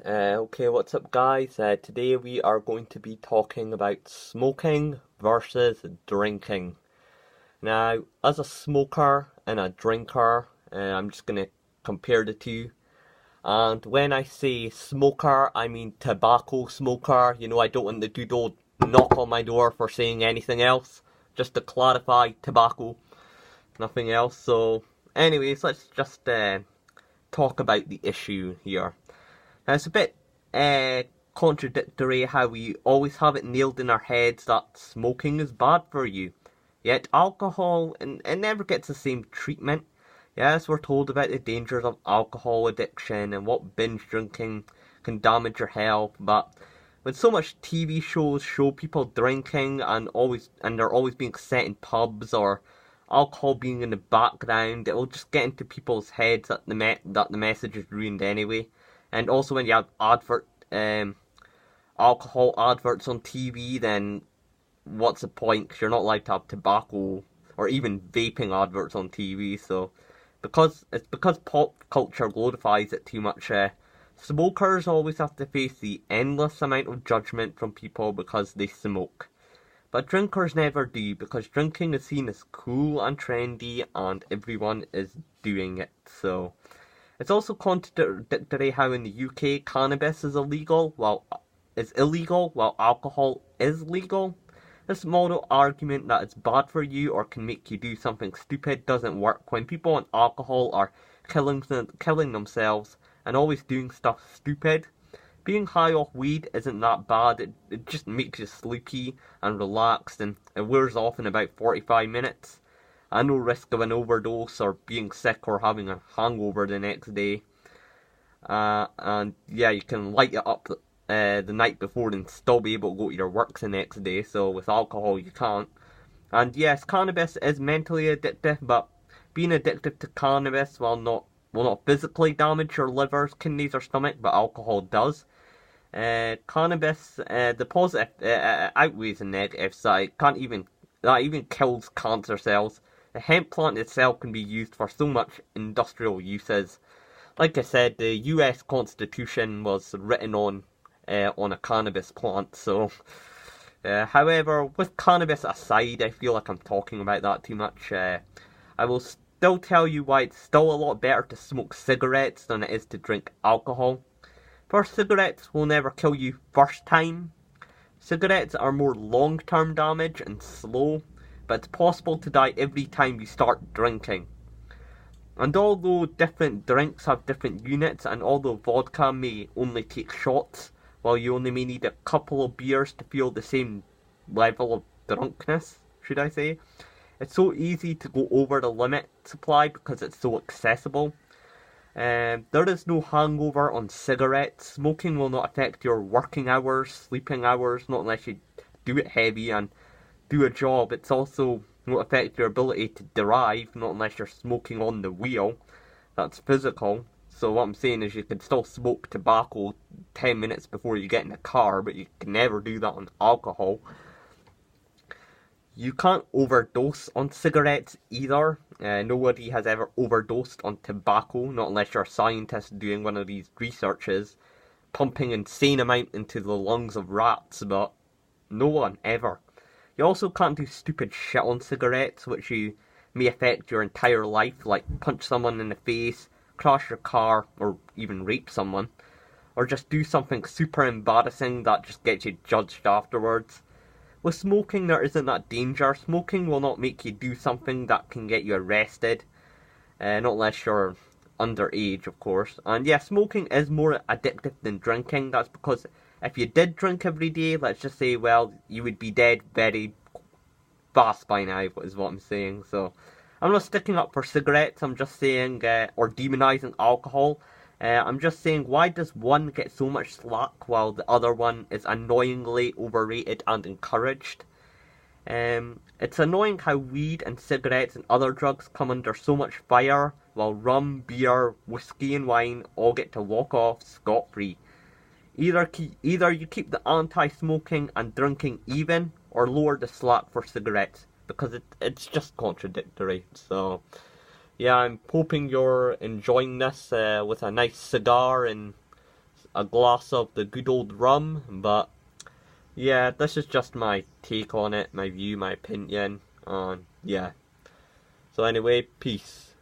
Okay, what's up, guys? Today we are going to be talking about smoking versus drinking. Now, as a smoker and a drinker, I'm just going to compare the two. And when I say smoker, I mean tobacco smoker. I don't want the dude knock on my door for saying anything else. Just to clarify, tobacco, nothing else. So, anyways, let's just talk about the issue here. Now, it's a bit contradictory how we always have it nailed in our heads that smoking is bad for you. Yet alcohol, and it never gets the same treatment. Yes, we're told about the dangers of alcohol addiction and what binge drinking can damage your health, but when so much TV shows show people drinking and they're always being set in pubs or alcohol being in the background, it will just get into people's heads that the message is ruined anyway. And also when you have alcohol adverts on TV, then what's the point? Because you're not allowed to have tobacco or even vaping adverts on TV. So because pop culture glorifies it too much, smokers always have to face the endless amount of judgment from people because they smoke. But drinkers never do, because drinking is seen as cool and trendy and everyone is doing it. So it's also contradictory how in the UK cannabis is illegal while alcohol is legal. This moral argument that it's bad for you or can make you do something stupid doesn't work when people on alcohol are killing themselves and always doing stuff stupid. Being high off weed isn't that bad, it just makes you sleepy and relaxed and it wears off in about 45 minutes. And no risk of an overdose or being sick or having a hangover the next day. And yeah, you can light it up the night before and still be able to go to your work the next day. So with alcohol, you can't. And yes, cannabis is mentally addictive, but being addicted to cannabis will not physically damage your liver, kidneys, or stomach, but alcohol does. Cannabis, the positive outweighs the negative side. That even kills cancer cells. The hemp plant itself can be used for so much industrial uses. Like I said, the US Constitution was written on a cannabis plant. So, however, with cannabis aside, I feel like I'm talking about that too much. I will still tell you why it's still a lot better to smoke cigarettes than it is to drink alcohol. First, cigarettes will never kill you first time. Cigarettes are more long-term damage and slow, but it's possible to die every time you start drinking. And although different drinks have different units, and although vodka may only take shots, while you only may need a couple of beers to feel the same level of drunkenness, should I say, it's so easy to go over the limit supply because it's so accessible. There is no hangover on cigarettes. Smoking will not affect your working hours, sleeping hours, not unless you do it heavy and do a job. It's also won't affect your ability to drive, not unless you're smoking on the wheel. That's physical. So what I'm saying is you can still smoke tobacco 10 minutes before you get in the car, but you can never do that on alcohol. You can't overdose on cigarettes either. Nobody has ever overdosed on tobacco, not unless you're a scientist doing one of these researches, pumping insane amount into the lungs of rats, but no one ever. You also can't do stupid shit on cigarettes, which you may affect your entire life, like punch someone in the face, crash your car, or even rape someone. Or just do something super embarrassing that just gets you judged afterwards. With smoking, there isn't that danger. Smoking will not make you do something that can get you arrested. Not unless you're underage, of course. And yeah, smoking is more addictive than drinking. That's because if you did drink every day, let's just say, well, you would be dead very fast by now, is what I'm saying. So, I'm not sticking up for cigarettes, I'm just saying, or demonizing alcohol. I'm just saying, why does one get so much slack while the other one is annoyingly overrated and encouraged? It's annoying how weed and cigarettes and other drugs come under so much fire, while rum, beer, whiskey and wine all get to walk off scot-free. Either you keep the anti-smoking and drinking even, or lower the slack for cigarettes, because it's just contradictory. So, yeah, I'm hoping you're enjoying this with a nice cigar and a glass of the good old rum, but yeah, this is just my take on it, my view, my opinion on, yeah. So anyway, peace.